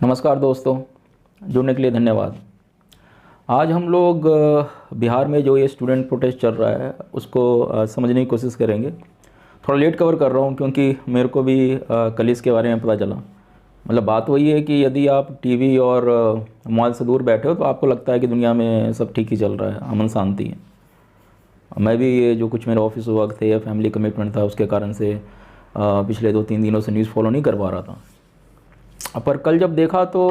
नमस्कार दोस्तों, जुड़ने के लिए धन्यवाद। आज हम लोग बिहार में जो ये स्टूडेंट प्रोटेस्ट चल रहा है उसको समझने की कोशिश करेंगे। थोड़ा लेट कवर कर रहा हूँ क्योंकि मेरे को भी कल इसके बारे में पता चला। मतलब बात वही है कि यदि आप टीवी और मोबाइल से दूर बैठे हो तो आपको लगता है कि दुनिया में सब ठीक ही चल रहा है, अमन शांति है। मैं भी ये जो कुछ मेरा ऑफिस वर्क थे या फैमिली कमिटमेंट था उसके कारण से पिछले 2-3 दिनों से न्यूज़ फॉलो नहीं कर पा रहा था। पर कल जब देखा तो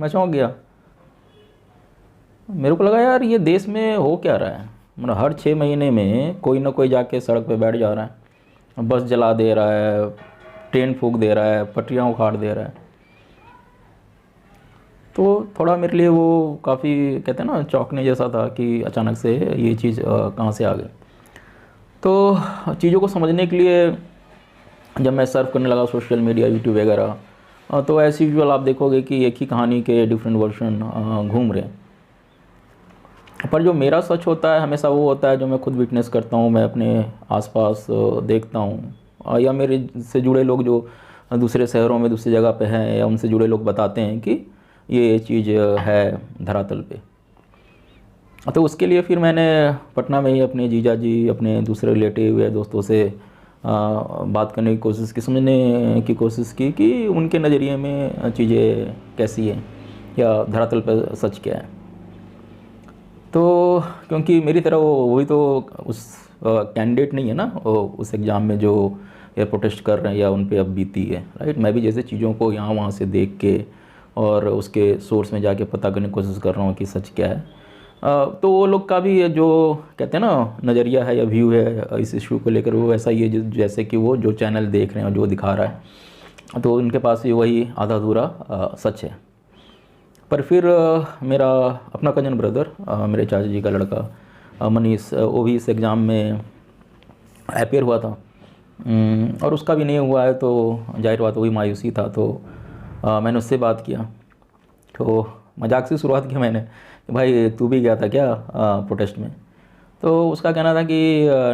मैं चौंक गया। मेरे को लगा यार ये देश में हो क्या रहा है। मतलब हर 6 महीने में कोई ना कोई जाके सड़क पे बैठ जा रहा है, बस जला दे रहा है, ट्रेन फूंक दे रहा है, पटरियाँ उखाड़ दे रहा है। तो थोड़ा मेरे लिए वो काफ़ी कहते हैं ना चौंकने जैसा था कि अचानक से ये चीज़ कहाँ से आ गई। तो चीज़ों को समझने के लिए जब मैं सर्फ करने लगा सोशल मीडिया, यूट्यूब वगैरह, तो एज यूजुअल आप देखोगे कि एक ही कहानी के डिफरेंट वर्जन घूम रहे हैं। पर जो मेरा सच होता है हमेशा वो होता है जो मैं खुद विटनेस करता हूँ, मैं अपने आसपास देखता हूँ, या मेरे से जुड़े लोग जो दूसरे शहरों में दूसरी जगह पे हैं या उनसे जुड़े लोग बताते हैं कि ये चीज़ है धरातल पे। तो उसके लिए फिर मैंने पटना में ही अपने जीजा जी, अपने दूसरे रिलेटिव या दोस्तों से बात करने की कोशिश की, समझने की कोशिश की कि उनके नज़रिए में चीज़ें कैसी हैं या धरातल पर सच क्या है। तो क्योंकि मेरी तरह वो भी तो उस कैंडिडेट नहीं है ना, उस एग्ज़ाम में जो ये प्रोटेस्ट कर रहे हैं या उन पे अब बीती है, राइट। मैं भी जैसे चीज़ों को यहाँ वहाँ से देख के और उसके सोर्स में जाके पता करने की कोशिश कर रहा हूँ कि सच क्या है। तो वो लोग का भी जो कहते हैं ना नज़रिया है या व्यू है इस इशू को लेकर, वो वैसा ही है जैसे कि वो जो चैनल देख रहे हैं और जो दिखा रहा है, तो उनके पास भी वही आधा अधूरा सच है। पर फिर मेरा अपना कजन ब्रदर, मेरे चाचा जी का लड़का मनीष, वो भी इस एग्ज़ाम में अपेयर हुआ था और उसका भी नहीं हुआ है। तो जाहिर बात वही मायूसी था। तो मैंने उससे बात किया, तो मजाक से शुरुआत की मैंने कि भाई तू भी गया था क्या प्रोटेस्ट में। तो उसका कहना था कि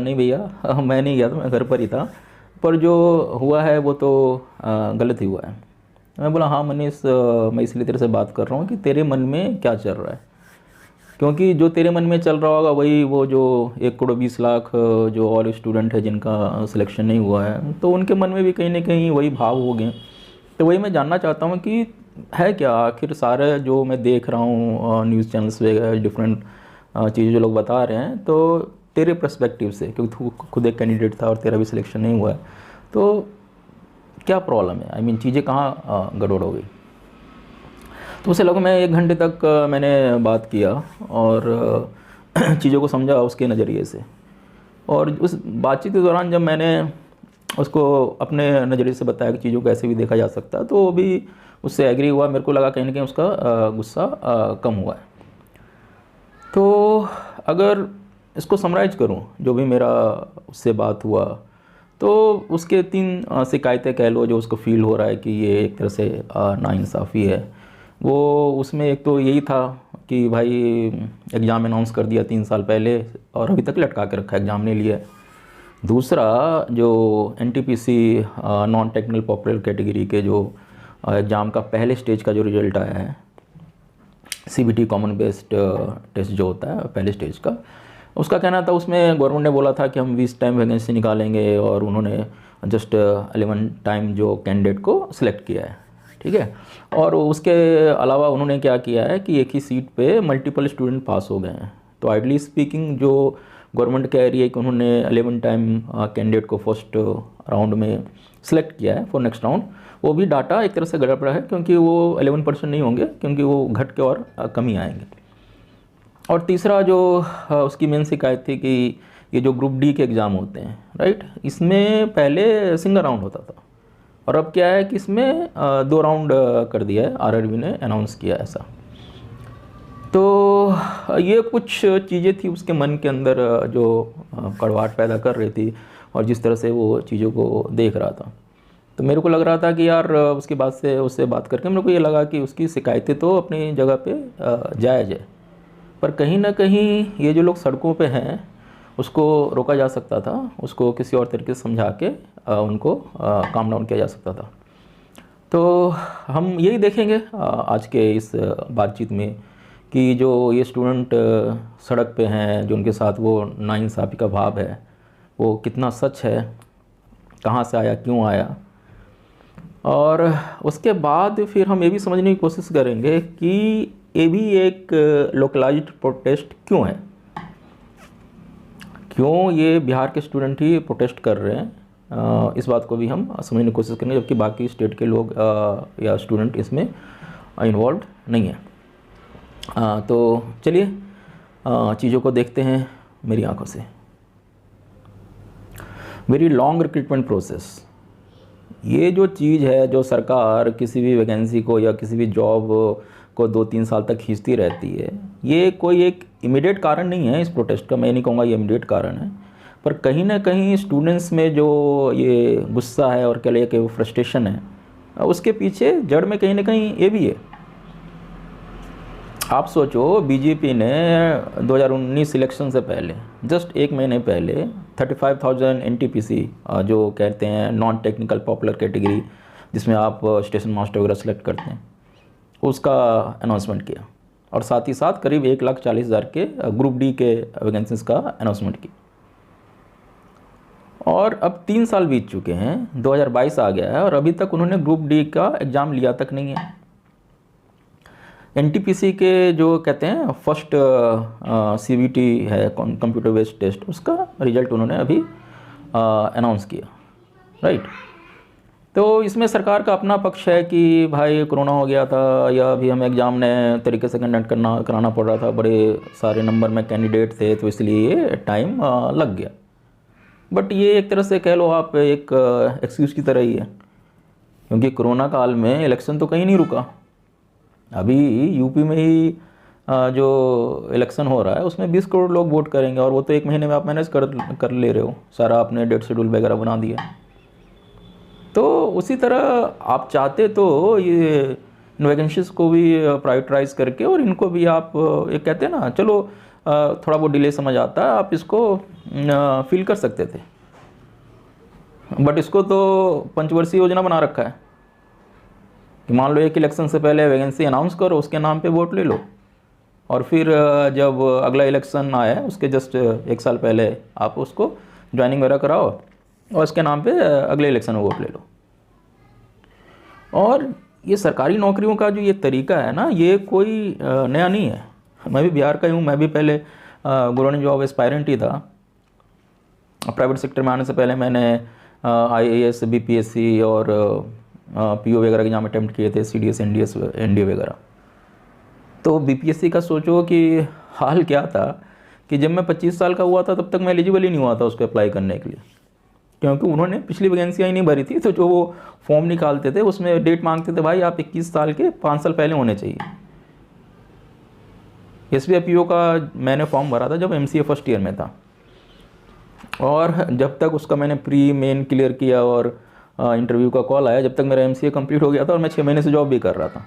नहीं भैया मैं नहीं गया था, मैं घर पर ही था, पर जो हुआ है वो तो गलत ही हुआ है। मैं बोला हाँ मनीष, मैं इसलिए तेरे से बात कर रहा हूँ कि तेरे मन में क्या चल रहा है, क्योंकि जो तेरे मन में चल रहा होगा वही वो जो 1,20,00,000 जो और स्टूडेंट है जिनका सिलेक्शन नहीं हुआ है, तो उनके मन में भी कहीं ना कहीं वही भाव हो गए। तो वही मैं जानना चाहता हूँ कि है क्या आखिर। सारे जो मैं देख रहा हूँ न्यूज़ चैनल्स वगैरह डिफरेंट चीज़ें जो लोग बता रहे हैं, तो तेरे पर्सपेक्टिव से, क्योंकि तू खुद एक कैंडिडेट था और तेरा भी सिलेक्शन नहीं हुआ है, तो क्या प्रॉब्लम है। आई मीन चीज़ें कहाँ गड़बड़ हो गई। तो उसे लगा मैं 1 घंटे तक मैंने बात किया और चीज़ों को समझा उसके नज़रिए से। और उस बातचीत के दौरान जब मैंने उसको अपने नज़रिए से बताया कि चीज़ों को ऐसे भी देखा जा सकता है, तो वो भी उससे एग्री हुआ। मेरे को लगा कहीं ना कहीं उसका गुस्सा कम हुआ है। तो अगर इसको समराइज करूं, जो भी मेरा उससे बात हुआ, तो उसके 3 शिकायतें कह लो जो उसको फील हो रहा है कि ये एक तरह से नाइंसाफ़ी है। वो उसमें एक तो यही था कि भाई एग्ज़ाम अनाउंस कर दिया 3 साल पहले और अभी तक लटका के रखा, एग्ज़ाम नहीं लिया। दूसरा जो NTPC non technical popular category के जो एग्ज़ाम का पहले स्टेज का जो रिज़ल्ट आया है, सीबीटी कॉमन बेस्ड टेस्ट जो होता है पहले स्टेज का, उसका कहना था उसमें गवर्नमेंट ने बोला था कि हम 20 टाइम वैकेंसी निकालेंगे और उन्होंने जस्ट 11 टाइम जो कैंडिडेट को सिलेक्ट किया है, ठीक है। और उसके अलावा उन्होंने क्या किया है कि एक ही सीट पे मल्टीपल स्टूडेंट पास हो गए हैं। तो आइडली स्पीकिंग जो गवर्नमेंट कह रही है कि उन्होंने 11 टाइम कैंडिडेट को फर्स्ट राउंड में सिलेक्ट किया है फॉर नेक्स्ट राउंड, वो भी डाटा एक तरह से गड़बड़ है, क्योंकि वो 11% नहीं होंगे, क्योंकि वो घट के और कम ही आएंगे। और तीसरा जो उसकी मेन शिकायत थी कि ये जो ग्रुप डी के एग्ज़ाम होते हैं, राइट, इसमें पहले सिंगल राउंड होता था और अब क्या है कि इसमें 2 राउंड कर दिया है, आरआरबी ने अनाउंस किया ऐसा। तो ये कुछ चीज़ें थी उसके मन के अंदर जो कड़वाहट पैदा कर रही थी और जिस तरह से वो चीज़ों को देख रहा था। तो मेरे को लग रहा था कि यार उसके बाद से उससे बात करके मेरे को ये लगा कि उसकी शिकायतें तो अपनी जगह पे जायज़ है, पर कहीं ना कहीं ये जो लोग सड़कों पे हैं उसको रोका जा सकता था, उसको किसी और तरीके से समझा के उनको काम डाउन किया जा सकता था। तो हम यही देखेंगे आज के इस बातचीत में कि जो ये स्टूडेंट सड़क पे हैं, जो उनके साथ वो नाइंसाफ़ी का भाव है, वो कितना सच है, कहाँ से आया, क्यों आया। और उसके बाद फिर हम ये भी समझने की कोशिश करेंगे कि ये भी एक लोकलाइज्ड प्रोटेस्ट क्यों है, क्यों ये बिहार के स्टूडेंट ही प्रोटेस्ट कर रहे हैं। इस बात को भी हम समझने की कोशिश करेंगे, जबकि बाकी स्टेट के लोग या स्टूडेंट इसमें इन्वॉल्व नहीं है। तो चलिए चीज़ों को देखते हैं मेरी आंखों से। वेरी लॉन्ग रिक्रूटमेंट प्रोसेस, ये जो चीज़ है, जो सरकार किसी भी वैकेंसी को या किसी भी जॉब को 2-3 साल तक खींचती रहती है, ये कोई एक इमीडिएट कारण नहीं है इस प्रोटेस्ट का। मैं नहीं कहूँगा ये इमीडिएट कारण है, पर कहीं ना कहीं स्टूडेंट्स में जो ये गुस्सा है और कह लिए कि वो फ्रस्ट्रेशन है, उसके पीछे जड़ में कहीं ना कहीं ये भी है। आप सोचो, बीजेपी ने 2019 इलेक्शन से पहले, जस्ट 1 महीने पहले 35,000 NTPC, जो कहते हैं नॉन टेक्निकल पॉपुलर कैटेगरी, जिसमें आप स्टेशन मास्टर वगैरह सेलेक्ट करते हैं, उसका अनाउंसमेंट किया। और साथ ही साथ करीब 1,40,000 के ग्रुप डी के वैकेंसीज का अनाउंसमेंट किया। और अब 3 साल बीत चुके हैं, 2022 आ गया है और अभी तक उन्होंने ग्रुप डी का एग्ज़ाम लिया तक नहीं है। NTPC के जो कहते हैं फर्स्ट CBT है, कंप्यूटर बेस्ड टेस्ट, उसका रिजल्ट उन्होंने अभी अनाउंस किया, राइट। तो इसमें सरकार का अपना पक्ष है कि भाई कोरोना हो गया था, या अभी हमें एग्ज़ाम नए तरीके से कंडक्ट कराना पड़ रहा था, बड़े सारे नंबर में कैंडिडेट थे, तो इसलिए ये टाइम लग गया। बट ये एक तरह से कह लो आप एक एक्सक्यूज़ की तरह ही है, क्योंकि कोरोना काल में इलेक्शन तो कहीं नहीं रुका। अभी यूपी में ही जो इलेक्शन हो रहा है उसमें 20 करोड़ लोग वोट करेंगे, और वो तो 1 महीने में आप मैनेज कर ले रहे हो, सारा आपने डेट शेड्यूल वगैरह बना दिया। तो उसी तरह आप चाहते तो ये वैकेंसीज़ को भी प्राइवेटाइज करके, और इनको भी आप एक कहते हैं ना, चलो थोड़ा बहुत डिले समझ आता है, आप इसको फील कर सकते थे। बट इसको तो पंचवर्षीय योजना बना रखा है कि मान लो एक इलेक्शन से पहले वैकेंसी अनाउंस करो, उसके नाम पे वोट ले लो, और फिर जब अगला इलेक्शन आए उसके जस्ट 1 साल पहले आप उसको ज्वाइनिंग वगैरह कराओ और उसके नाम पे अगले इलेक्शन में वोट ले लो। और ये सरकारी नौकरियों का जो ये तरीका है ना, ये कोई नया नहीं है। मैं भी बिहार का ही हूँ, मैं भी पहले गवर्नमेंट जॉब एस्पायरेंट ही था। प्राइवेट सेक्टर में आने से पहले मैंने IAS, BPSC और PO वगैरह के एग्जाम अटैम्प्ट किए थे, CDS, NDS, NDA वगैरह। तो BPSC का सोचो कि हाल क्या था कि जब मैं 25 साल का हुआ था तब तक मैं एलिजिबल ही नहीं हुआ था उसको अप्लाई करने के लिए, क्योंकि उन्होंने पिछली वैकेंसियाँ ही नहीं भरी थी। तो जो वो फॉर्म निकालते थे उसमें डेट मांगते थे, भाई आप 21 साल के 5 साल पहले होने चाहिए। SBI PO का मैंने फॉर्म भरा था जब MCA फर्स्ट ईयर में था, और जब तक उसका मैंने प्री मेन क्लियर किया और इंटरव्यू का कॉल आया, जब तक मेरा MCA कंप्लीट हो गया था और मैं 6 महीने से जॉब भी कर रहा था।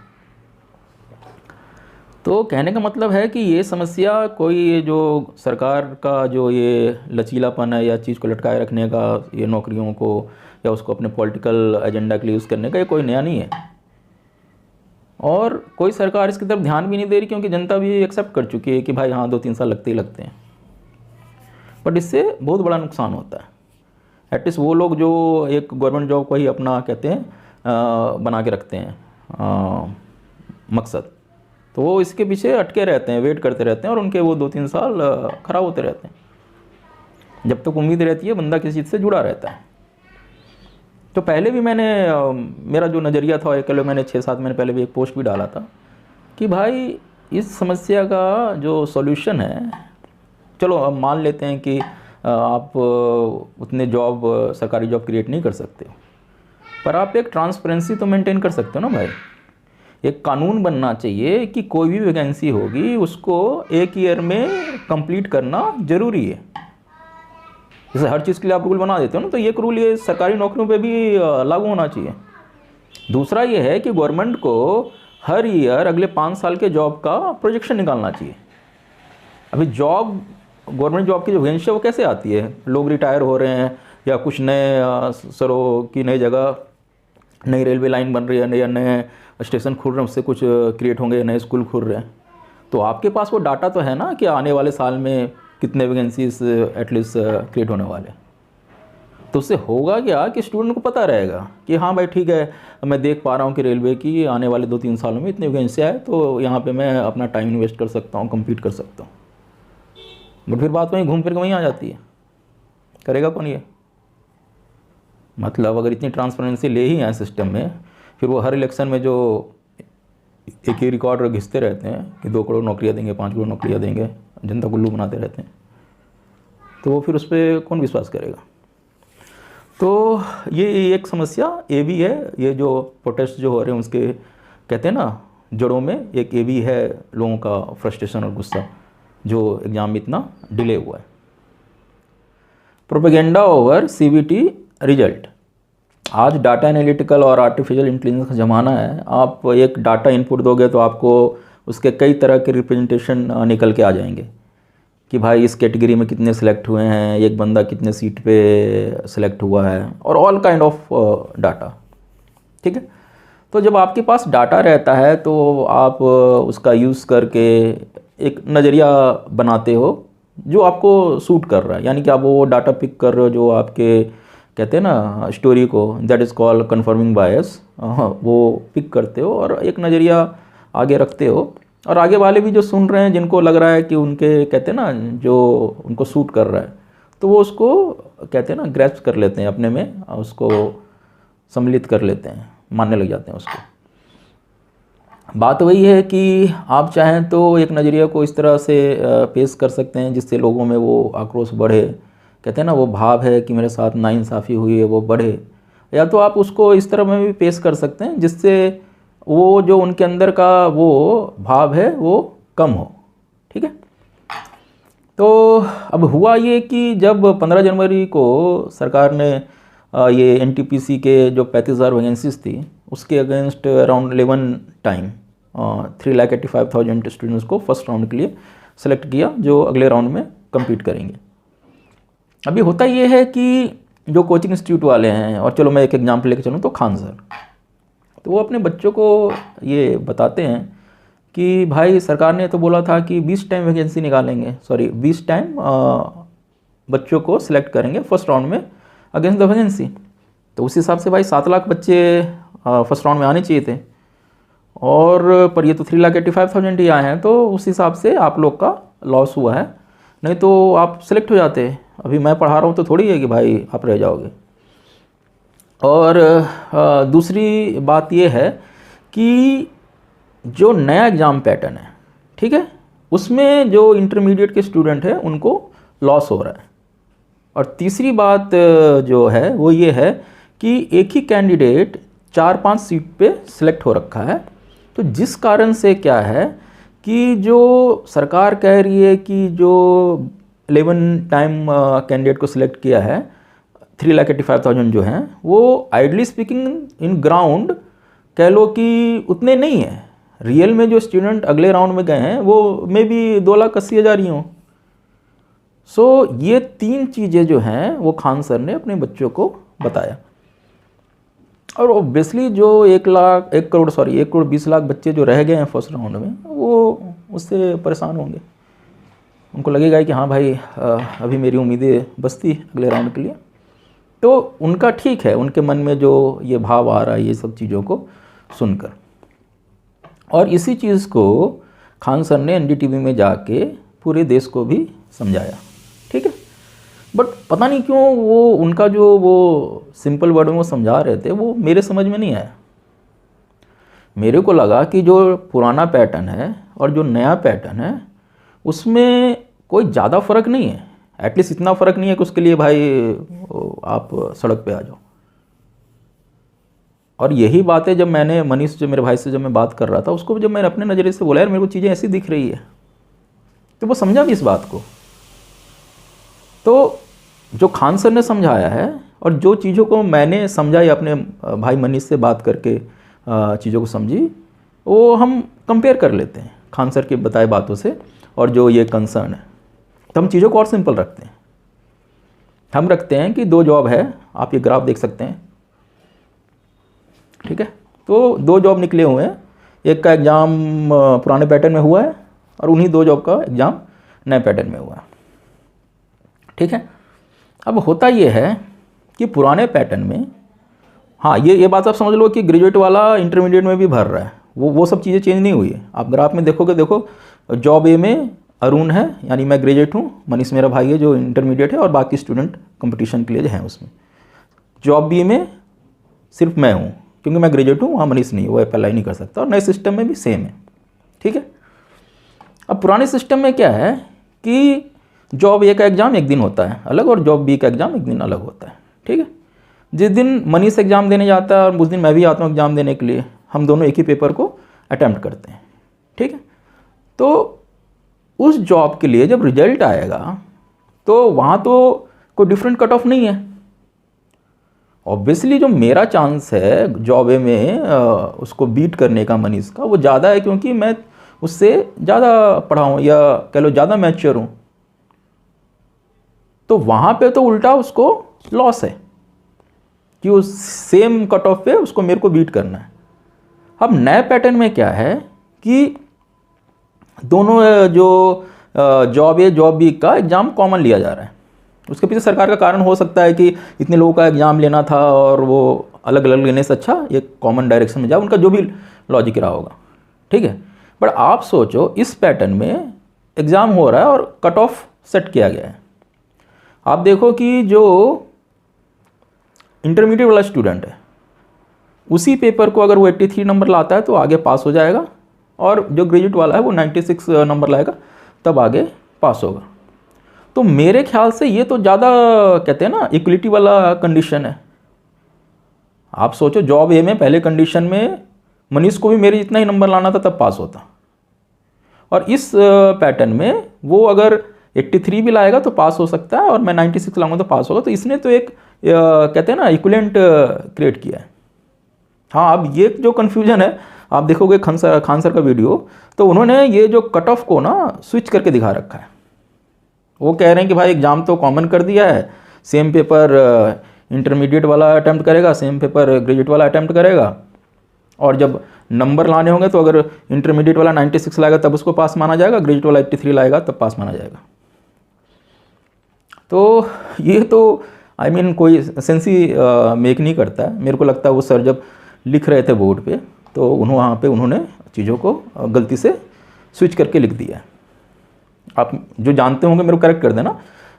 तो कहने का मतलब है कि ये समस्या कोई जो सरकार का जो ये लचीलापन है या चीज़ को लटकाए रखने का, ये नौकरियों को या उसको अपने पॉलिटिकल एजेंडा के लिए यूज़ करने का, ये कोई नया नहीं है। और कोई सरकार इसकी तरफ ध्यान भी नहीं दे रही, क्योंकि जनता भी एक्सेप्ट कर चुकी है कि भाई हाँ 2-3 साल लगते ही लगते हैं। बट इससे बहुत बड़ा नुकसान होता है। एटलीस्ट वो लोग जो एक गवर्नमेंट जॉब को ही अपना कहते हैं बना के रखते हैं मकसद, तो वो इसके पीछे अटके रहते हैं, वेट करते रहते हैं, और उनके वो 2-3 साल ख़राब होते रहते हैं। जब तक उम्मीद रहती है बंदा किसी चीज़ से जुड़ा रहता है। तो पहले भी मैंने मेरा जो नज़रिया था, एक मैंने 6-7 महीने पहले भी एक पोस्ट भी डाला था कि भाई इस समस्या का जो सॉल्यूशन है, चलो अब मान लेते हैं कि आप उतने जॉब सरकारी जॉब क्रिएट नहीं कर सकते, पर आप एक ट्रांसपेरेंसी तो मेंटेन कर सकते हो ना भाई। एक कानून बनना चाहिए कि कोई भी वैकेंसी होगी उसको 1 ईयर में कंप्लीट करना ज़रूरी है। जैसे हर चीज़ के लिए आप रूल बना देते हो ना, तो एक रूल ये सरकारी नौकरियों पे भी लागू होना चाहिए। दूसरा ये है कि गवर्नमेंट को हर ईयर अगले 5 साल के जॉब का प्रोजेक्शन निकालना चाहिए। अभी जॉब, गवर्नमेंट जॉब की जो वैकेंसी है वो कैसे आती है? लोग रिटायर हो रहे हैं या कुछ नए सरों की नई जगह नई रेलवे लाइन बन रही है, नए नए स्टेशन खुल रहे हैं, उससे कुछ क्रिएट होंगे, नए स्कूल खुल रहे हैं, तो आपके पास वो डाटा तो है ना कि आने वाले साल में कितने वैकेंसीज एटलीस्ट क्रिएट होने वाले। तो उससे होगा क्या कि स्टूडेंट को पता रहेगा कि हाँ भाई ठीक है, मैं देख पा रहा हूँ कि रेलवे की आने वाले 2-3 सालों में इतनी वैकेंसी आए, तो यहाँ पे मैं अपना टाइम इन्वेस्ट कर सकता हूँ, कम्पीट कर सकता हूँ। बट फिर बात वहीं घूम फिर के वहीं आ जाती है, करेगा कौन ये? मतलब अगर इतनी ट्रांसपेरेंसी ले ही आए सिस्टम में, फिर वो हर इलेक्शन में जो एक ही रिकॉर्ड घिसते रहते हैं कि 2 करोड़ नौकरियाँ देंगे, 5 करोड़ नौकरियाँ देंगे, जनता को उल्लू बनाते रहते हैं, तो वो फिर उस पर कौन विश्वास करेगा? तो ये एक समस्या ये भी है, ये जो प्रोटेस्ट जो हो रहे हैं उसके कहते हैं ना जड़ों में एक ये भी है, लोगों का फ्रस्ट्रेशन और गुस्सा जो एग्ज़ाम में इतना डिले हुआ है। Propaganda over CBT result. आज डाटा एनालिटिकल और आर्टिफिशियल इंटेलिजेंस का ज़माना है। आप एक डाटा इनपुट दोगे तो आपको उसके कई तरह के रिप्रेजेंटेशन निकल के आ जाएंगे कि भाई इस कैटेगरी में कितने सेलेक्ट हुए हैं, एक बंदा कितने सीट पे सेलेक्ट हुआ है, और ऑल काइंड ऑफ डाटा। ठीक है, तो जब आपके पास डाटा रहता है तो आप उसका यूज़ करके एक नज़रिया बनाते हो जो आपको सूट कर रहा है, यानी कि आप वो डाटा पिक कर रहे हो जो आपके कहते हैं ना स्टोरी को, दैट इज़ कॉल्ड कन्फर्मिंग बायस, वो पिक करते हो और एक नज़रिया आगे रखते हो, और आगे वाले भी जो सुन रहे हैं जिनको लग रहा है कि उनके कहते हैं ना जो उनको सूट कर रहा है, तो वो उसको कहते हैं ना ग्रैस्प कर लेते हैं अपने में, उसको सम्मिलित कर लेते हैं, मानने लग जाते हैं उसको। बात वही है कि आप चाहें तो एक नज़रिया को इस तरह से पेश कर सकते हैं जिससे लोगों में वो आक्रोश बढ़े, कहते हैं ना वो भाव है कि मेरे साथ नाइंसाफ़ी हुई है वो बढ़े, या तो आप उसको इस तरह में भी पेश कर सकते हैं जिससे वो जो उनके अंदर का वो भाव है वो कम हो। ठीक है, तो अब हुआ ये कि जब 15 जनवरी को सरकार ने ये एनटीपीसी के जो 35,000 वैकेंसीज थी उसके अगेंस्ट अराउंड 11 टाइम 3,85,000 स्टूडेंट्स को फर्स्ट राउंड के लिए सेलेक्ट किया जो अगले राउंड में कम्पीट करेंगे। अभी होता ये है कि जो कोचिंग इंस्टीट्यूट वाले हैं, और चलो मैं एक एग्जाम्पल लेके चलूँ तो खान सर, तो वो अपने बच्चों को ये बताते हैं कि भाई सरकार ने तो बोला था कि 20 टाइम वैकेंसी निकालेंगे, सॉरी 20 टाइम बच्चों को सिलेक्ट करेंगे फर्स्ट राउंड में अगेंस्ट द वैकेंसी, तो उस हिसाब से भाई 7 लाख बच्चे फर्स्ट राउंड में आने चाहिए थे, और पर ये तो 3,85,000 ही आए हैं, तो उस हिसाब से आप लोग का लॉस हुआ है, नहीं तो आप सेलेक्ट हो जाते। अभी मैं पढ़ा रहा हूँ तो थोड़ी है कि भाई आप रह जाओगे। और दूसरी बात ये है कि जो नया एग्ज़ाम पैटर्न है, ठीक है, उसमें जो इंटरमीडिएट के स्टूडेंट हैं उनको लॉस हो रहा है। और तीसरी बात जो है वो ये है कि एक ही कैंडिडेट 4-5 सीट पे सिलेक्ट हो रखा है, तो जिस कारण से क्या है कि जो सरकार कह रही है कि जो 11 टाइम कैंडिडेट को सिलेक्ट किया है 3,85,000 जो हैं, वो आइडली स्पीकिंग इन ग्राउंड कह लो कि उतने नहीं हैं। रियल में जो स्टूडेंट अगले राउंड में गए हैं वो मे बी 2,80,000 ही हों। सो ये 3 चीज़ें जो हैं वो खान सर ने अपने बच्चों को बताया, और ऑब्वियसली जो 1 करोड़ 20 लाख बच्चे जो रह गए हैं फर्स्ट राउंड में वो उससे परेशान होंगे। उनको लगेगा कि हाँ भाई अभी मेरी उम्मीदें बस्ती अगले राउंड के लिए, तो उनका ठीक है, उनके मन में जो ये भाव आ रहा है ये सब चीज़ों को सुनकर। और इसी चीज़ को खान सर ने एनडीटीवी में जाके पूरे देश को भी समझाया। ठीक है, बट पता नहीं क्यों वो उनका जो वो सिंपल वर्ड में वो समझा रहे थे वो मेरे समझ में नहीं आया। मेरे को लगा कि जो पुराना पैटर्न है और जो नया पैटर्न है उसमें कोई ज़्यादा फ़र्क नहीं है, एटलीस्ट इतना फ़र्क नहीं है कि उसके लिए भाई आप सड़क पे आ जाओ। और यही बात है जब मैंने मनीष जो मेरे भाई से जब मैं बात कर रहा था उसको जब मैंने अपने नज़रिए से बोला यार मेरे को चीज़ें ऐसी दिख रही है, तो वो समझा भी इस बात को। तो जो खान सर ने समझाया है और जो चीज़ों को मैंने समझाई अपने भाई मनीष से बात करके चीज़ों को समझी, वो हम कंपेयर कर लेते हैं खान सर के बताए बातों से और जो ये कंसर्न है, तो हम चीज़ों को और सिंपल रखते हैं। हम रखते हैं कि 2 जॉब है, आप ये ग्राफ देख सकते हैं, ठीक है। तो 2 जॉब निकले हुए हैं, एक का एग्ज़ाम पुराने पैटर्न में हुआ है और उन्हीं 2 जॉब का एग्ज़ाम नए पैटर्न में हुआ है, ठीक है। अब होता ये है कि पुराने पैटर्न में, हाँ ये बात आप समझ लो कि ग्रेजुएट वाला इंटरमीडिएट में भी भर रहा है, वो सब चीज़ें चेंज नहीं हुई है। आप ग्राफ में देखोगे, देखो जॉब ए में अरुण है, यानी मैं ग्रेजुएट हूँ, मनीष मेरा भाई है जो इंटरमीडिएट है, और बाकी स्टूडेंट कंपटीशन के लिए हैं उसमें। जॉब बी में सिर्फ मैं हूँ, क्योंकि मैं ग्रेजुएट हूँ, वहाँ मनीष नहीं, वो अप्लाई नहीं कर सकता, और नए सिस्टम में भी सेम है, ठीक है। अब पुराने सिस्टम में क्या है कि जॉब ए का एग्ज़ाम एक दिन होता है अलग, और जॉब बी का एग्ज़ाम एक दिन अलग होता है, ठीक है। जिस दिन मनीष एग्ज़ाम देने जाता है और उस दिन मैं भी आता हूँ एग्ज़ाम देने के लिए, हम दोनों एक ही पेपर को अटैम्प्ट करते हैं, ठीक है। तो उस जॉब के लिए जब रिजल्ट आएगा तो वहाँ तो कोई डिफरेंट कट ऑफ नहीं है। ऑब्वियसली जो मेरा चांस है जॉब ए में उसको बीट करने का मनीष का, वो ज़्यादा है, क्योंकि मैं उससे ज़्यादा पढ़ा हूँ, या कह लो ज़्यादा मैच्योर हूँ। तो वहाँ पे तो उल्टा उसको लॉस है कि उस सेम कट ऑफ पे उसको मेरे को बीट करना है। अब नए पैटर्न में क्या है कि दोनों जो जॉब ए जॉब बी का एग्ज़ाम कॉमन लिया जा रहा है। उसके पीछे सरकार का कारण हो सकता है कि इतने लोगों का एग्ज़ाम लेना था और वो अलग अलग लेने से अच्छा एक कॉमन डायरेक्शन में जाए, उनका जो भी लॉजिक रहा होगा, ठीक है। बट आप सोचो इस पैटर्न में एग्ज़ाम हो रहा है और कट ऑफ सेट किया गया है। आप देखो कि जो इंटरमीडिएट वाला स्टूडेंट है उसी पेपर को अगर वो 83 नंबर लाता है तो आगे पास हो जाएगा, और जो ग्रेजुएट वाला है वो 96 नंबर लाएगा तब आगे पास होगा। तो मेरे ख्याल से ये तो ज़्यादा कहते हैं ना इक्वलिटी वाला कंडीशन है। आप सोचो जॉब ए में पहले कंडीशन में मनीष को भी मेरे जितना ही नंबर लाना था तब पास होता, और इस पैटर्न में वो अगर 83 भी लाएगा तो पास हो सकता है, और मैं 96 लाऊंगा तो पास होगा। तो इसने तो एक कहते हैं ना इक्विवेलेंट क्रिएट किया है। हाँ, अब ये जो कन्फ्यूजन है, आप देखोगे खान सर का वीडियो, तो उन्होंने ये जो कट ऑफ को ना स्विच करके दिखा रखा है। वो कह रहे हैं कि भाई एग्ज़ाम तो कॉमन कर दिया है, सेम पेपर इंटरमीडिएट वाला अटैम्प्ट करेगा, सेम पेपर ग्रेजुएट वाला अटैम्प्ट करेगा, और जब नंबर लाने होंगे तो अगर इंटरमीडिएट वाला 96 लाएगा तब उसको पास माना जाएगा, ग्रेजुएट वाला 83 लाएगा तब पास माना जाएगा। तो ये तो आई मीन कोई सेंस ही मेक नहीं करता है। मेरे को लगता है वो सर जब लिख रहे थे बोर्ड पे तो वहाँ पे उन्होंने चीज़ों को गलती से स्विच करके लिख दिया है। आप जो जानते होंगे मेरे को करेक्ट कर देना,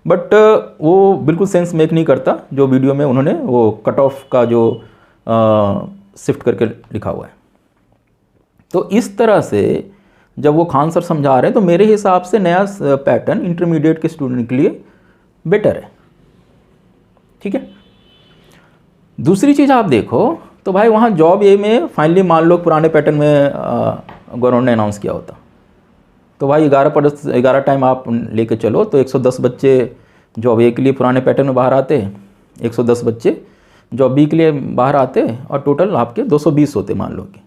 बट वो बिल्कुल सेंस मेक नहीं करता जो वीडियो में उन्होंने वो कट ऑफ का जो शिफ्ट करके लिखा हुआ है। तो इस तरह से जब वो खान सर समझा रहे हैं तो मेरे हिसाब से नया पैटर्न इंटरमीडिएट के स्टूडेंट के लिए बेटर है, ठीक है। दूसरी चीज़ आप देखो तो भाई वहाँ जॉब ए में फाइनली मान लो पुराने पैटर्न में गवर्नमेंट ने अनाउंस किया होता, तो भाई 11 टाइम आप लेके चलो तो 110 बच्चे जॉब ए के लिए पुराने पैटर्न में बाहर आते, 110 बच्चे जॉब बी के लिए बाहर आते, और टोटल आपके 220 होते मान लो कि।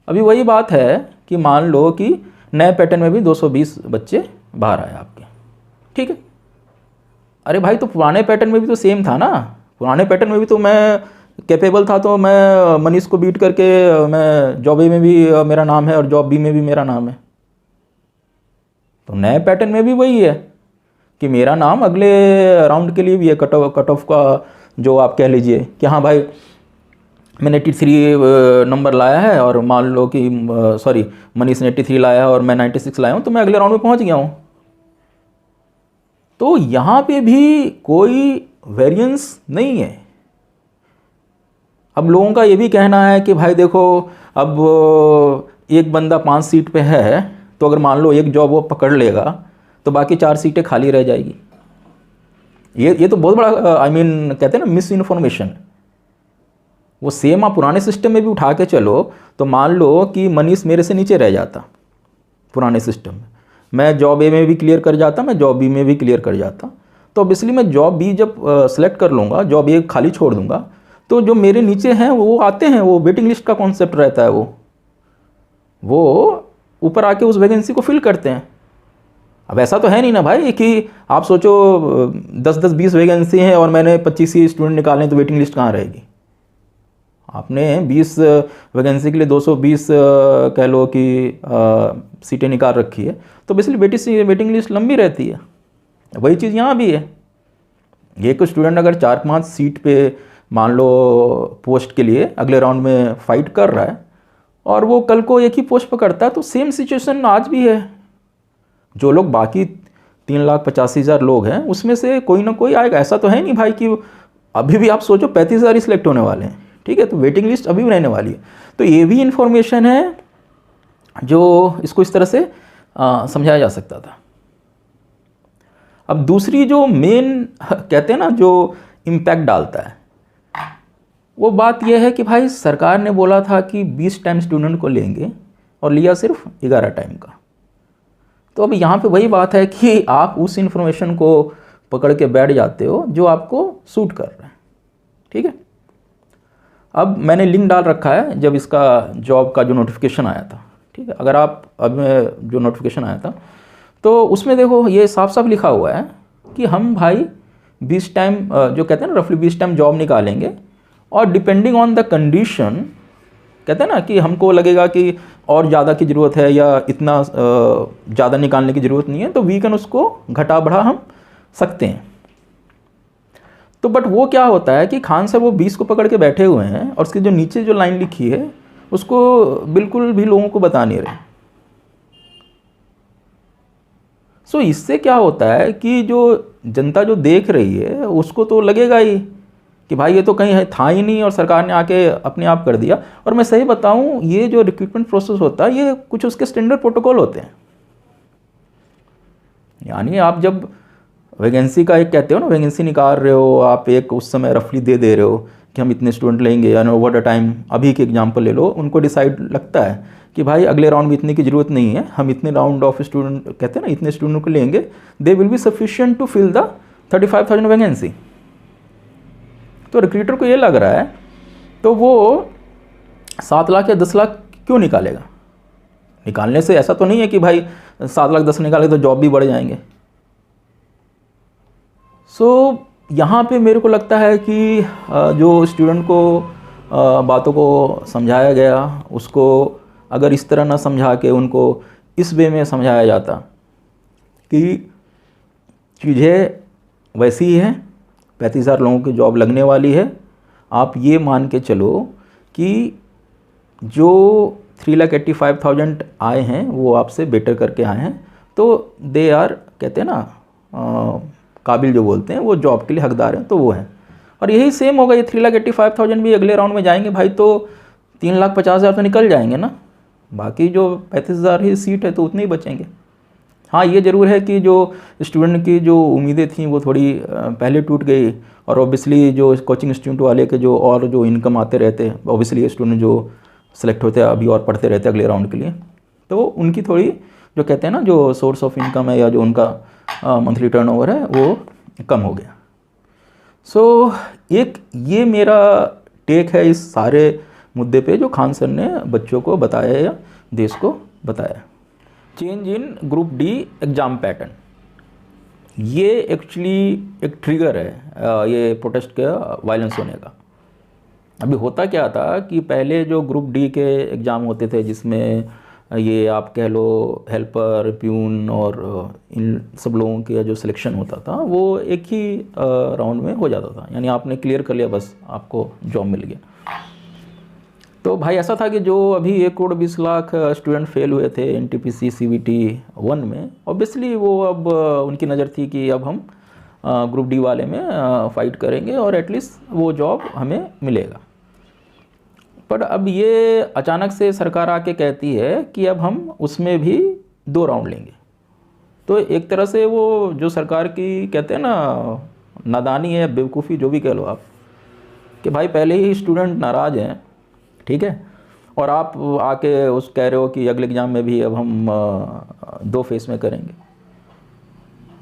अभी वही बात है कि मान लो कि नए पैटर्न में भी 220 बच्चे बाहर आए आपके, ठीक है। अरे भाई तो पुराने पैटर्न में भी तो सेम था ना, पुराने पैटर्न में भी तो मैं कैपेबल था, तो मैं मनीष को बीट करके मैं जॉब ए में भी मेरा नाम है और जॉब बी में भी मेरा नाम है। तो नए पैटर्न में भी वही है कि मेरा नाम अगले राउंड के लिए भी है, कट ऑफ का जो आप कह लीजिए कि हाँ भाई मैंने 83 नंबर लाया है, और मान लो कि सॉरी मनीष ने 83 लाया है और मैं 96 लाया हूँ, तो मैं अगले राउंड में पहुँच गया हूँ। तो यहाँ पे भी कोई वेरिएंस नहीं है। अब लोगों का ये भी कहना है कि भाई देखो अब एक बंदा 5 सीट पे है, तो अगर मान लो एक जॉब वो पकड़ लेगा तो बाकी 4 सीटें खाली रह जाएगी। ये तो बहुत बड़ा आई मीन कहते हैं ना मिस इन्फॉर्मेशन। वो सेम आप पुराने सिस्टम में भी उठा के चलो तो मान लो कि मनीष मेरे से नीचे रह जाता पुराने सिस्टम में, मैं जॉब ए में भी क्लियर कर जाता, मैं जॉब बी में भी क्लियर कर जाता, तो ऑब्वियसली मैं जॉब बी जब सेलेक्ट कर लूँगा, जॉब ए खाली छोड़ दूँगा, तो जो मेरे नीचे हैं वो आते हैं, वो वेटिंग लिस्ट का कॉन्सेप्ट रहता है, वो ऊपर आके उस वैकेंसी को फिल करते हैं। अब ऐसा तो है नहीं ना भाई कि आप सोचो 10-20 वैकेंसी हैं और मैंने 25 ही स्टूडेंट निकाले तो वेटिंग लिस्ट कहाँ रहेगी। आपने 20 वैकेंसी के लिए 220 कह लो कि सीटें निकाल रखी है, तो बेसिकली वेटिंग लिस्ट लंबी रहती है। वही चीज़ यहाँ भी है। एक स्टूडेंट अगर 4-5 सीट पे मान लो पोस्ट के लिए अगले राउंड में फाइट कर रहा है और वो कल को एक ही पोस्ट पर करता है, तो सेम सिचुएशन आज भी है। जो लोग बाकी 3,85,000 लोग हैं उसमें से कोई ना कोई आएगा। ऐसा तो है नहीं भाई कि अभी भी आप सोचो 35,000 ही सिलेक्ट होने वाले हैं, ठीक है, तो वेटिंग लिस्ट अभी भी रहने वाली है। तो ये भी इन्फॉर्मेशन है जो इसको इस तरह से समझाया जा सकता था। अब दूसरी जो मेन कहते हैं ना जो इम्पैक्ट डालता है, वो बात यह है कि भाई सरकार ने बोला था कि 20 टाइम स्टूडेंट को लेंगे और लिया सिर्फ 11 टाइम का। तो अब यहाँ पे वही बात है कि आप उस इन्फॉर्मेशन को पकड़ के बैठ जाते हो जो आपको सूट कर रहा है, ठीक है। अब मैंने लिंक डाल रखा है जब इसका जॉब का जो नोटिफिकेशन आया था, ठीक है। अगर आप अब जो नोटिफिकेशन आया था तो उसमें देखो ये साफ साफ लिखा हुआ है कि हम भाई 20 टाइम जो कहते हैं ना रफली 20 टाइम जॉब निकालेंगे, और डिपेंडिंग ऑन द कंडीशन, कहते हैं ना कि हमको लगेगा कि और ज़्यादा की ज़रूरत है या इतना ज़्यादा निकालने की ज़रूरत नहीं है, तो वी कैन उसको घटा बढ़ा हम सकते हैं। तो बट वो क्या होता है कि खान सर वो 20 को पकड़ के बैठे हुए हैं और उसके जो नीचे जो लाइन लिखी है उसको बिल्कुल भी लोगों को बता नहीं रहे। सो इससे क्या होता है कि जो जनता जो देख रही है उसको तो लगेगा ही कि भाई ये तो कहीं है था ही नहीं और सरकार ने आके अपने आप कर दिया। और मैं सही बताऊं, ये जो रिक्रूटमेंट प्रोसेस होता है ये कुछ उसके स्टैंडर्ड प्रोटोकॉल होते हैं। यानी आप जब वैकेंसी का एक कहते हो ना, वैकेंसी निकाल रहे हो आप, एक उस समय रफली दे रहे हो कि हम इतने स्टूडेंट लेंगे, यानी ओवर द टाइम। अभी के एग्जाम्पल ले लो, उनको डिसाइड लगता है कि भाई अगले राउंड में इतने की ज़रूरत नहीं है, हम इतने राउंड ऑफ स्टूडेंट कहते हैं ना इतने स्टूडेंट को लेंगे, they will be sufficient to fill the 35,000 vacancy. तो रिक्रूटर को ये लग रहा है तो वो 7 लाख या 10 लाख क्यों निकालेगा। निकालने से ऐसा तो नहीं है कि भाई 7 लाख 10 निकाले तो जॉब भी बढ़ जाएंगे। सो यहाँ पे मेरे को लगता है कि जो स्टूडेंट को बातों को समझाया गया, उसको अगर इस तरह ना समझा के उनको इस वे में समझाया जाता कि चीज़ें वैसी ही हैं, 35,000 लोगों की जॉब लगने वाली है, आप ये मान के चलो कि जो 3,85,000 आए हैं वो आपसे बेटर करके आए हैं, तो दे आर कहते हैं ना काबिल जो बोलते हैं, वो जॉब के लिए हकदार हैं, तो वो है। और यही सेम होगा, ये 3,85,000 भी अगले राउंड में जाएंगे भाई तो 3,50,000 तो निकल जाएंगे ना, बाकी जो 35,000 ही सीट है तो उतने ही बचेंगे। हाँ ये ज़रूर है कि जो स्टूडेंट की जो उम्मीदें थी वो थोड़ी पहले टूट गई, और ऑब्वियसली जो कोचिंग इंस्टीट्यूट वाले के जो और जो इनकम आते रहते हैं, ऑब्वियसली स्टूडेंट जो सेलेक्ट होते हैं अभी और पढ़ते रहते हैं अगले राउंड के लिए, तो उनकी थोड़ी जो कहते हैं ना जो सोर्स ऑफ इनकम है या जो उनका मंथली टर्नओवर है वो कम हो गया। सो एक ये मेरा टेक है इस सारे मुद्दे पे जो खान सर ने बच्चों को बताया या देश को बताया। Change in group D exam pattern, ये एक्चुअली एक ट्रिगर है ये प्रोटेस्ट का वायलेंस होने का। अभी होता क्या था कि पहले जो ग्रुप डी के एग्ज़ाम होते थे जिसमें ये आप कह लो हेल्पर, प्यून और इन सब लोगों के जो सिलेक्शन होता था वो एक ही राउंड में हो जाता था, यानी आपने क्लियर कर लिया बस आपको जॉब मिल गया। तो भाई ऐसा था कि जो अभी 1,20,00,000 स्टूडेंट फेल हुए थे NTPC CVT 1 में, ऑब्वियसली वो अब उनकी नज़र थी कि अब हम ग्रुप डी वाले में फ़ाइट करेंगे और एटलीस्ट वो जॉब हमें मिलेगा। पर अब ये अचानक से सरकार आके कहती है कि अब हम उसमें भी 2 राउंड लेंगे। तो एक तरह से वो जो सरकार की कहते हैं ना नादानी है, बेवकूफ़ी जो भी कह लो आप, कि भाई पहले ही स्टूडेंट नाराज़ हैं, ठीक है, और आप आके उस कह रहे हो कि अगले एग्ज़ाम में भी अब हम 2 फेस में करेंगे।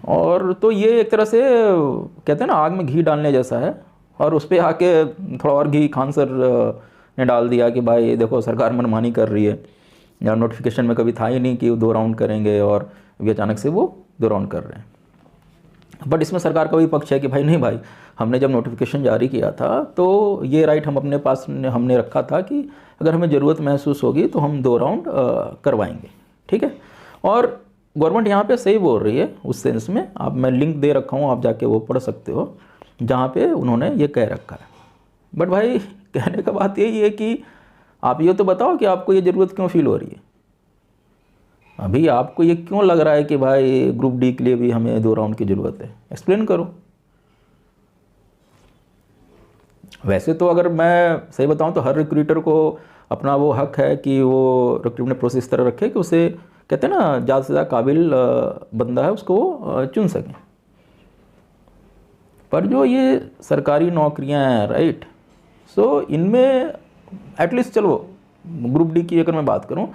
और तो ये एक तरह से कहते हैं ना आग में घी डालने जैसा है, और उस पर आके थोड़ा और घी खान सर ने डाल दिया कि भाई देखो सरकार मनमानी कर रही है, या नोटिफिकेशन में कभी था ही नहीं कि 2 राउंड करेंगे और अभी अचानक से वो 2 राउंड कर रहे हैं। बट इसमें सरकार का भी पक्ष है कि भाई नहीं भाई, हमने जब नोटिफिकेशन जारी किया था तो ये राइट हम अपने पास हमने रखा था कि अगर हमें ज़रूरत महसूस होगी तो हम 2 राउंड करवाएंगे, ठीक है। और गवर्नमेंट यहाँ पे सही बोल रही है उस सेंस में, आप मैं लिंक दे रखा हूँ, आप जाके वो पढ़ सकते हो जहाँ पे उन्होंने ये कह रखा है। बट भाई कहने का बात यही है कि आप ये तो बताओ कि आपको ये ज़रूरत क्यों फील हो रही है, अभी आपको ये क्यों लग रहा है कि भाई ग्रुप डी के लिए भी हमें 2 राउंड की ज़रूरत है, एक्सप्लेन करो। वैसे तो अगर मैं सही बताऊं तो हर रिक्रूटर को अपना वो हक है कि वो रिक्रूटमेंट प्रोसेस तरह रखे कि उसे कहते हैं ना ज़्यादा से ज़्यादा काबिल बंदा है उसको वो चुन सकें। पर जो ये सरकारी नौकरियां हैं राइट, सो इनमें एटलीस्ट चलो ग्रुप डी की अगर मैं बात करूं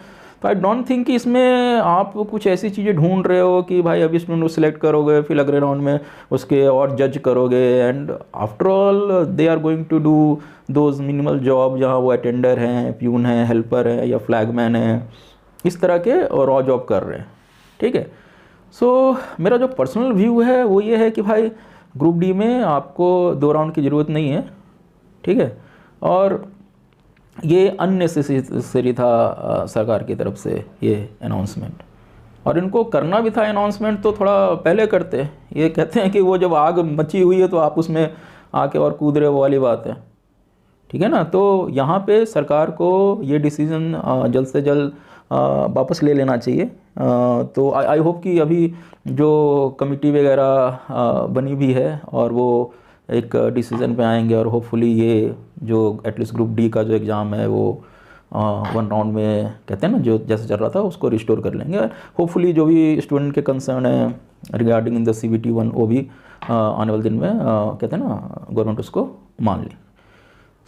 तो आई डोंट थिंक कि इसमें आप कुछ ऐसी चीज़ें ढूंढ रहे हो कि भाई अभी स्टूडेंट को सिलेक्ट करोगे फिर अगले राउंड में उसके और जज करोगे, and after all they are going to do those minimal job जहाँ वो अटेंडर हैं, प्यून हैं, हेल्पर हैं या फ्लैगमैन हैं, इस तरह के रॉ जॉब कर रहे हैं, ठीक है। सो मेरा जो पर्सनल व्यू है वो ये है कि भाई ग्रुप डी में आपको 2 राउंड की ज़रूरत नहीं है, ठीक है। और ये अननेसेसरी था सरकार की तरफ से ये अनाउंसमेंट, और इनको करना भी था अनाउंसमेंट तो थोड़ा पहले करते। ये कहते हैं कि वो जब आग मची हुई है तो आप उसमें आके और कूद रहे हो वाली बात है, ठीक है ना। तो यहाँ पे सरकार को ये डिसीज़न जल्द से जल्द वापस ले लेना चाहिए। तो आई होप कि अभी जो कमिटी वगैरह बनी भी है और वो एक डिसीज़न पे आएंगे और होपफुली ये जो एटलीस्ट ग्रुप डी का जो एग्ज़ाम है वो 1 राउंड में कहते हैं ना जो जैसे चल रहा था उसको रिस्टोर कर लेंगे। होपफुली जो भी स्टूडेंट के कंसर्न है रिगार्डिंग इन द CBT 1 वो भी आने वाले दिन में कहते हैं ना गवर्नमेंट उसको मान ली।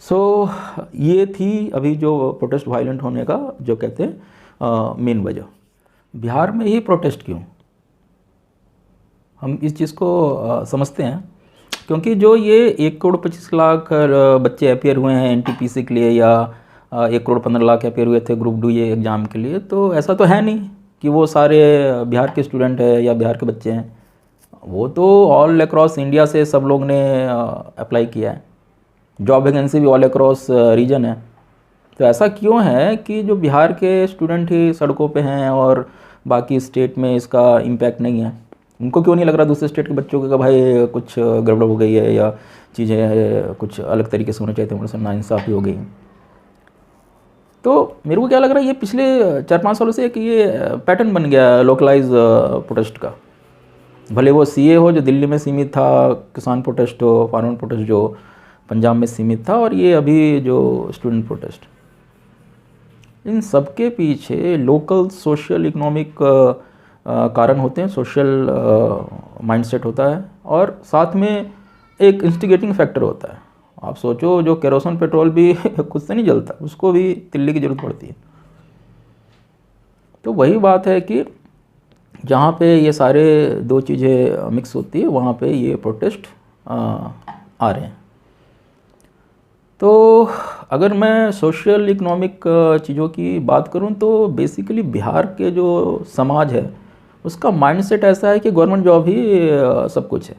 सो ये थी अभी जो प्रोटेस्ट वायलेंट होने का जो कहते हैं मेन वजह। बिहार में ही प्रोटेस्ट क्यों, हम इस चीज़ को समझते हैं क्योंकि जो ये 1,25,00,000 बच्चे अपेयर हुए हैं NTPC के लिए या 1,15,00,000 अपेयर हुए थे ग्रुप डी ये एग्ज़ाम के लिए, तो ऐसा तो है नहीं कि वो सारे बिहार के स्टूडेंट हैं या बिहार के बच्चे हैं, वो तो ऑल अक्रॉस इंडिया से सब लोग ने अप्लाई किया है। जॉब वैकेंसी भी ऑल अक्रॉस रीजन है। तो ऐसा क्यों है कि जो बिहार के स्टूडेंट ही सड़कों पे हैं और बाकी स्टेट में इसका इम्पैक्ट नहीं है? उनको क्यों नहीं लग रहा दूसरे स्टेट के बच्चों को कि भाई कुछ गड़बड़ हो गई है या चीज़ें कुछ अलग तरीके से होना चाहिए थे, उनसे नाइंसाफ़ी हो गई? तो मेरे को क्या लग रहा है ये पिछले 4-5 सालों से कि ये पैटर्न बन गया लोकलाइज प्रोटेस्ट का। भले वो CA हो जो दिल्ली में सीमित था, किसान प्रोटेस्ट हो, फार्मर प्रोटेस्ट जो पंजाब में सीमित था, और ये अभी जो स्टूडेंट प्रोटेस्ट, इन सब के पीछे लोकल सोशल इकोनॉमिक कारण होते हैं, सोशल माइंडसेट होता है और साथ में एक इंस्टिगेटिंग फैक्टर होता है। आप सोचो जो केरोसिन पेट्रोल भी खुद से नहीं जलता, उसको भी तिल्ली की ज़रूरत पड़ती है। तो वही बात है कि जहाँ पे ये सारे 2 चीज़ें मिक्स होती है वहाँ पे ये प्रोटेस्ट आ रहे हैं। तो अगर मैं सोशल इकोनॉमिक चीज़ों की बात करूँ तो बेसिकली बिहार के जो समाज है उसका माइंडसेट ऐसा है कि गवर्नमेंट जॉब ही सब कुछ है।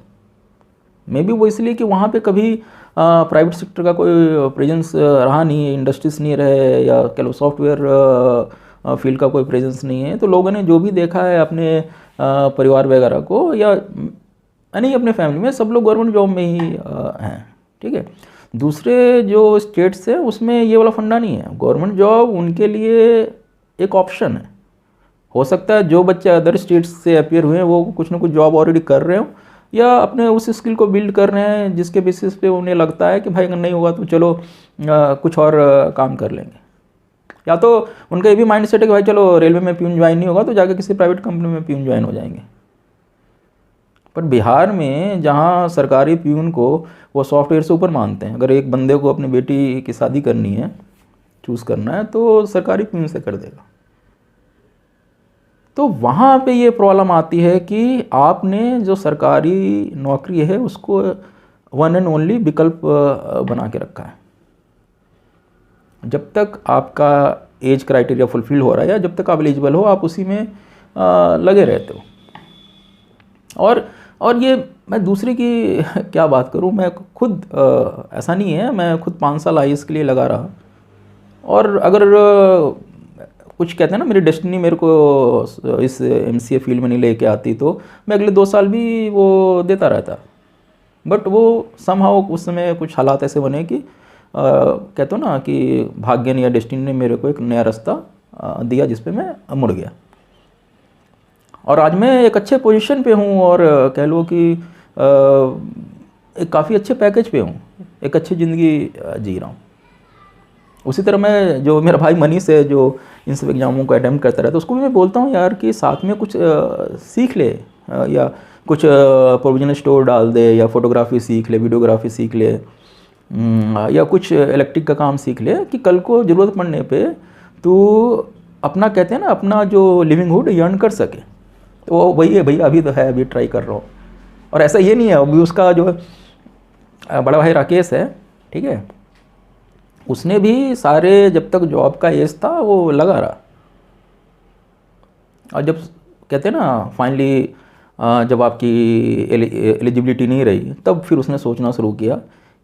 मे बी वो इसलिए कि वहाँ पे कभी प्राइवेट सेक्टर का कोई प्रेजेंस रहा नहीं, इंडस्ट्रीज नहीं रहे, या कह लो सॉफ्टवेयर फील्ड का कोई प्रेजेंस नहीं है। तो लोगों ने जो भी देखा है अपने परिवार वगैरह को या नहीं अपने फैमिली में, सब लोग गवर्नमेंट जॉब में ही हैं, ठीक है। दूसरे जो स्टेट्स हैं उसमें ये वाला फंडा नहीं है, गवर्नमेंट जॉब उनके लिए एक ऑप्शन है। हो सकता है जो बच्चे अदर स्टेट्स से अपेयर हुए हैं वो कुछ ना कुछ जॉब ऑलरेडी कर रहे हो या अपने उस स्किल को बिल्ड कर रहे हैं जिसके बेसिस पे उन्हें लगता है कि भाई अगर नहीं होगा तो चलो कुछ और काम कर लेंगे। या तो उनका ये भी माइंड सेट है कि भाई चलो रेलवे में प्यून ज्वाइन नहीं होगा तो जाकर किसी प्राइवेट कंपनी में प्यून ज्वाइन हो जाएंगे। पर बिहार में जहाँ सरकारी प्यून को वो सॉफ्टवेयर से ऊपर मानते हैं, अगर एक बंदे को अपनी बेटी की शादी करनी है, चूज़ करना है तो सरकारी प्यून से कर देगा। तो वहाँ पे ये प्रॉब्लम आती है कि आपने जो सरकारी नौकरी है उसको वन एंड ओनली विकल्प बना के रखा है। जब तक आपका एज क्राइटेरिया फुलफिल हो रहा है या जब तक आप एलिजिबल हो आप उसी में लगे रहते हो। और और ये मैं दूसरे की क्या बात करूँ, मैं खुद ऐसा नहीं है, मैं खुद 5 साल आईएएस के लिए लगा रहा, और अगर कुछ कहते हैं ना मेरी डेस्टिनी मेरे को इस एमसीए फील्ड में नहीं लेके आती तो मैं अगले 2 साल भी वो देता रहता। बट वो समहाउ उस समय कुछ हालात ऐसे बने कि कहते हो ना कि भाग्य ने या डेस्टिनी ने मेरे को एक नया रास्ता दिया जिस पे मैं मुड़ गया, और आज मैं एक अच्छे पोजीशन पे हूँ, और कह लो कि एक काफ़ी अच्छे पैकेज पे हूँ, एक अच्छी ज़िंदगी जी रहा हूँ। उसी तरह मैं, जो मेरा भाई मनीष है जो इन सब एग्ज़ामों को अटैम्प्ट करता रहता है, उसको भी मैं बोलता हूँ यार कि साथ में कुछ सीख ले, या कुछ प्रोविजनल स्टोर डाल दे, या फोटोग्राफी सीख ले, वीडियोग्राफी सीख ले, या कुछ इलेक्ट्रिक का काम सीख ले, कि कल को ज़रूरत पड़ने पे तू अपना, कहते हैं ना, अपना जो लिविंगहुड अर्न कर सके। तो वही है भैया, अभी तो है, अभी ट्राई कर रहा हूँ। और ऐसा ये नहीं है, अभी उसका जो बड़ा भाई राकेश है, ठीक है, उसने भी सारे, जब तक जॉब का एज था वो लगा रहा, और जब कहते हैं ना फाइनली जब आपकी एलिजिबिलिटी नहीं रही, तब फिर उसने सोचना शुरू किया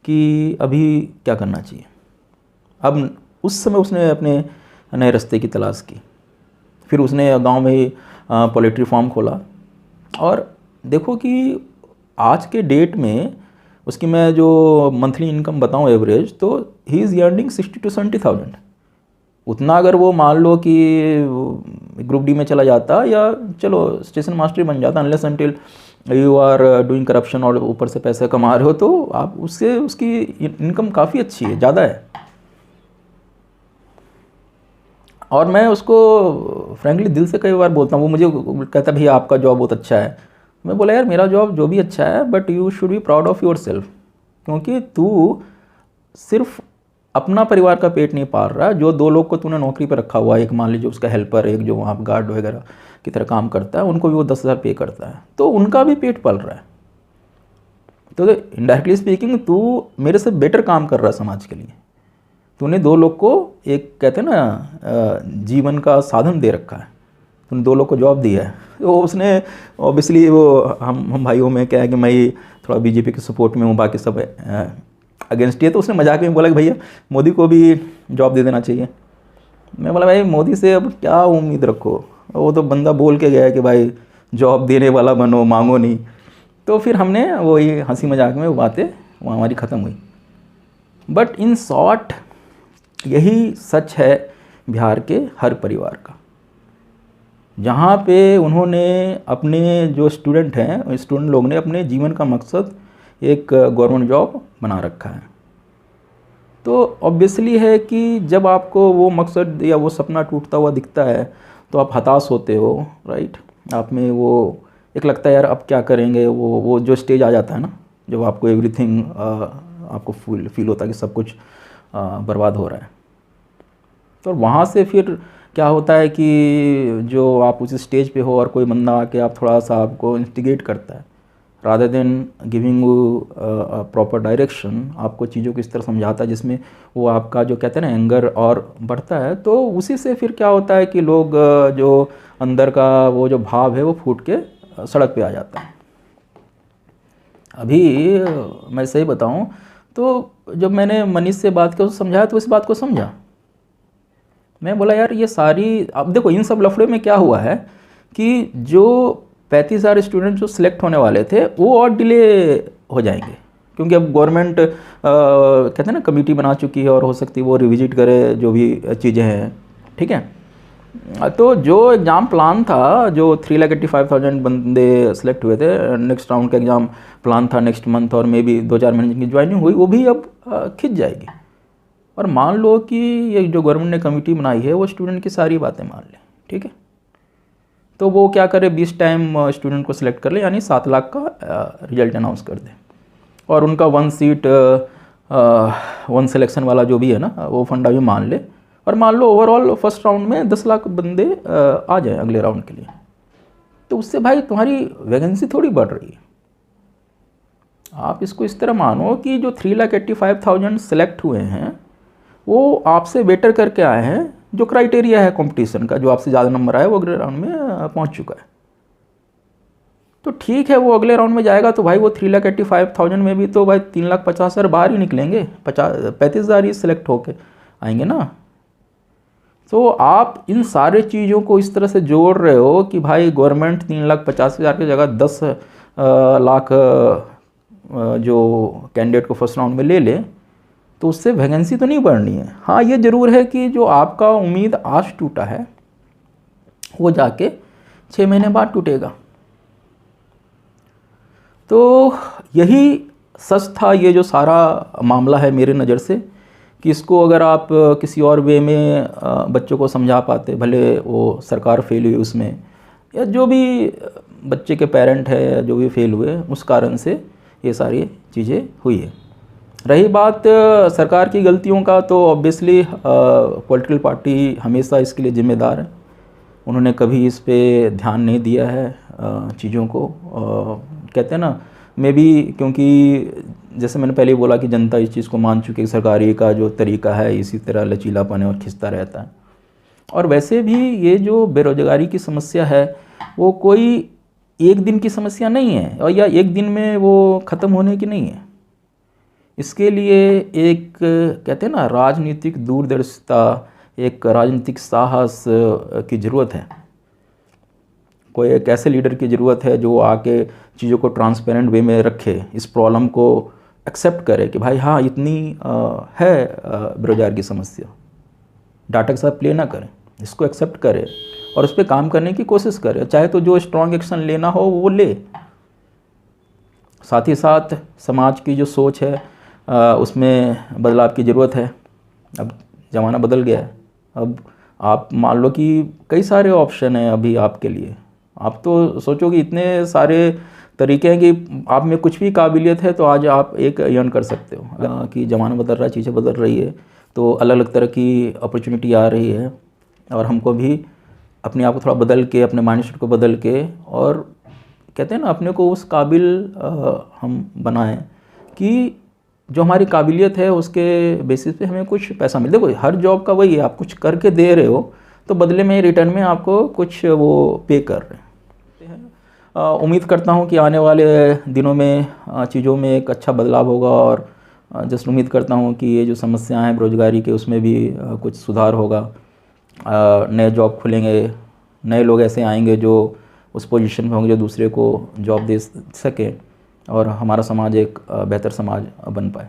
कि अभी क्या करना चाहिए। अब उस समय उसने अपने नए रास्ते की तलाश की, फिर उसने गांव में ही पोल्ट्री फार्म खोला, और देखो कि आज के डेट में उसकी मैं जो मंथली इनकम बताऊं एवरेज, तो ही इज़ अर्निंग 60 to 70,000। उतना अगर वो मान लो कि ग्रुप डी में चला जाता, या चलो स्टेशन मास्टर बन जाता, unless until you are doing corruption और ऊपर से पैसे कमा रहे हो, तो आप उससे उसकी इनकम काफ़ी अच्छी है, ज़्यादा है। और मैं उसको फ्रैंकली दिल से कई बार बोलता हूँ, वो मुझे कहता भैया आपका जॉब बहुत अच्छा है। मैं बोला यार मेरा जॉब जो भी अच्छा है, but you should be proud of your self, क्योंकि तू सिर्फ अपना परिवार का पेट नहीं पाल रहा, जो 2 लोग को तूने नौकरी पर रखा हुआ है, एक मान लीजिए उसका हेल्पर, एक जो वहाँ गार्ड वगैरह की तरह काम करता है, उनको भी वो 10,000 पे करता है, तो उनका भी पेट पल रहा है। तो इनडायरेक्टली स्पीकिंग तू मेरे से बेटर काम कर रहा है समाज के लिए। तूने 2 लोग को एक, कहते हैं ना, जीवन का साधन दे रखा है, तूने 2 लोग को जॉब दिया है। तो उसने ऑब्वियसली, वो हम भाइयों में क्या है कि मैं थोड़ा बीजेपी के सपोर्ट में हूँ, बाकी सब अगेंस्ट ही है, तो उसने मजाक में बोला कि भैया मोदी को भी जॉब दे देना चाहिए। मैं बोला भाई मोदी से अब क्या उम्मीद रखो, वो तो बंदा बोल के गया है कि भाई जॉब देने वाला बनो, मांगो नहीं। तो फिर हमने वही हंसी मजाक में वो बातें वहाँ हमारी ख़त्म हुई। बट इन शॉर्ट यही सच है बिहार के हर परिवार का, जहाँ पे उन्होंने अपने जो स्टूडेंट हैं, स्टूडेंट लोग ने अपने जीवन का मकसद एक गवर्नमेंट जॉब बना रखा है। तो ऑब्वियसली है कि जब आपको वो मकसद या वो सपना टूटता हुआ दिखता है तो आप हताश होते हो, राइट। आप में वो एक लगता है यार अब क्या करेंगे, वो जो स्टेज आ जाता है ना, जब आपको एवरीथिंग आपको फील होता है कि सब कुछ बर्बाद हो रहा है। तो वहाँ से फिर क्या होता है कि जो आप उस स्टेज पे हो और कोई बंदा आके आप थोड़ा सा आपको इंस्टिगेट करता है, rather than giving you proper direction, आपको चीज़ों को इस तरह समझाता है जिसमें वो आपका जो कहते हैं ना एंगर और बढ़ता है। तो उसी से फिर क्या होता है कि लोग जो अंदर का वो जो भाव है वो फूट के सड़क पे आ जाता है। अभी मैं सही बताऊं तो जब मैंने मनीष से बात की, उसको समझाया, तो इस बात को समझा। मैं बोला यार ये सारी, अब देखो इन सब लफड़े में क्या हुआ है कि जो 35,000 स्टूडेंट जो सिलेक्ट होने वाले थे वो और डिले हो जाएंगे, क्योंकि अब गवर्नमेंट कहते हैं ना कमेटी बना चुकी है और हो सकती है वो रिविजिट करे जो भी चीज़ें हैं, ठीक है। तो जो एग्ज़ाम प्लान था, जो 3,85,000 बंदे सेलेक्ट हुए थे, नेक्स्ट राउंड का एग्ज़ाम प्लान था नेक्स्ट मंथ, और मे बी 2-4 महीने की ज्वाइनिंग हुई, वो भी अब खिंच जाएगी। और मान लो कि ये जो गवर्नमेंट ने कमेटी बनाई है वो स्टूडेंट की सारी बातें मान ले, ठीक है। तो वो क्या करे, 20 टाइम स्टूडेंट को सिलेक्ट कर ले, यानी 7 लाख का रिजल्ट अनाउंस कर दे, और उनका 1 सीट 1 सिलेक्शन वाला जो भी है ना वो फंडा भी मान ले, और मान लो ओवरऑल फर्स्ट राउंड में 10 लाख बंदे आ जाए अगले राउंड के लिए। तो उससे भाई तुम्हारी वैकेंसी थोड़ी बढ़ रही है। आप इसको इस तरह मानो कि जो 3,85,000 सेलेक्ट हुए हैं वो आपसे बेटर करके आए हैं, जो क्राइटेरिया है कंपटीशन का, जो आपसे ज़्यादा नंबर आया वो अगले राउंड में पहुंच चुका है। तो ठीक है, वो अगले राउंड में जाएगा तो भाई वो 3,85,000 में भी तो भाई 3,50,000 बाहर ही निकलेंगे, 35,000 ही सिलेक्ट होके आएंगे ना। तो आप इन सारे चीज़ों को इस तरह से जोड़ रहे हो कि भाई गवर्नमेंट 3,50,000 की जगह 10 लाख जो कैंडिडेट को फर्स्ट राउंड में ले ले, तो उससे वैकेंसी तो नहीं बढ़नी है। हाँ, ये ज़रूर है कि जो आपका उम्मीद आज टूटा है वो जाके 6 महीने बाद टूटेगा। तो यही सच था ये जो सारा मामला है मेरे नज़र से, कि इसको अगर आप किसी और वे में बच्चों को समझा पाते, भले वो सरकार फेल हुई उसमें, या जो भी बच्चे के पेरेंट है या जो भी फेल हुए उस कारण से ये सारी चीज़ें हुई है। रही बात सरकार की गलतियों का, तो ऑब्वियसली पॉलिटिकल पार्टी हमेशा इसके लिए जिम्मेदार है। उन्होंने कभी इस पे ध्यान नहीं दिया है चीज़ों को। कहते हैं ना, मे बी क्योंकि जैसे मैंने पहले बोला कि जनता इस चीज़ को मान चुकी है, सरकारी का जो तरीका है इसी तरह लचीलापन है और खिंचता रहता है। और वैसे भी ये जो बेरोजगारी की समस्या है वो कोई एक दिन की समस्या नहीं है, और या एक दिन में वो ख़त्म होने की नहीं है। इसके लिए एक कहते हैं ना राजनीतिक दूरदर्शिता, एक राजनीतिक साहस की ज़रूरत है। कोई एक ऐसे लीडर की ज़रूरत है जो आके चीज़ों को ट्रांसपेरेंट वे में रखे, इस प्रॉब्लम को एक्सेप्ट करे कि भाई हाँ इतनी है बेरोजगार की समस्या, डाटा के साथ प्ले ना करें, इसको एक्सेप्ट करे और उस पर काम करने की कोशिश करे। चाहे तो जो स्ट्रॉन्ग एक्शन लेना हो वो ले। साथ ही साथ समाज की जो सोच है उसमें बदलाव की ज़रूरत है। अब ज़माना बदल गया है। अब आप मान लो कि कई सारे ऑप्शन हैं अभी आपके लिए। आप तो सोचो कि इतने सारे तरीके हैं कि आप में कुछ भी काबिलियत है तो आज आप एक अर्न कर सकते हो। कि ज़माना बदल रहा है, चीज़ें बदल रही है, तो अलग अलग तरह की अपॉर्चुनिटी आ रही है, और हमको भी अपने आप को थोड़ा बदल के, अपने माइंडसेट को बदल के, और कहते हैं ना अपने को उस काबिल हम बनाएं कि जो हमारी काबिलियत है उसके बेसिस पे हमें कुछ पैसा मिले। देखो हर जॉब का वही है, आप कुछ करके दे रहे हो तो बदले में रिटर्न में आपको कुछ वो पे कर रहे हैं। उम्मीद करता हूँ कि आने वाले दिनों में चीज़ों में एक अच्छा बदलाव होगा, और जस्ट उम्मीद करता हूँ कि ये जो समस्याएं हैं बेरोजगारी के उसमें भी कुछ सुधार होगा। नए जॉब खुलेंगे, नए लोग ऐसे आएंगे जो उस पोजीशन में होंगे जो दूसरे को जॉब दे सके, और हमारा समाज एक बेहतर समाज बन पाए।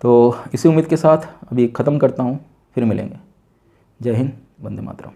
तो इसी उम्मीद के साथ अभी ख़त्म करता हूँ, फिर मिलेंगे। जय हिंद, वंदे मातरम।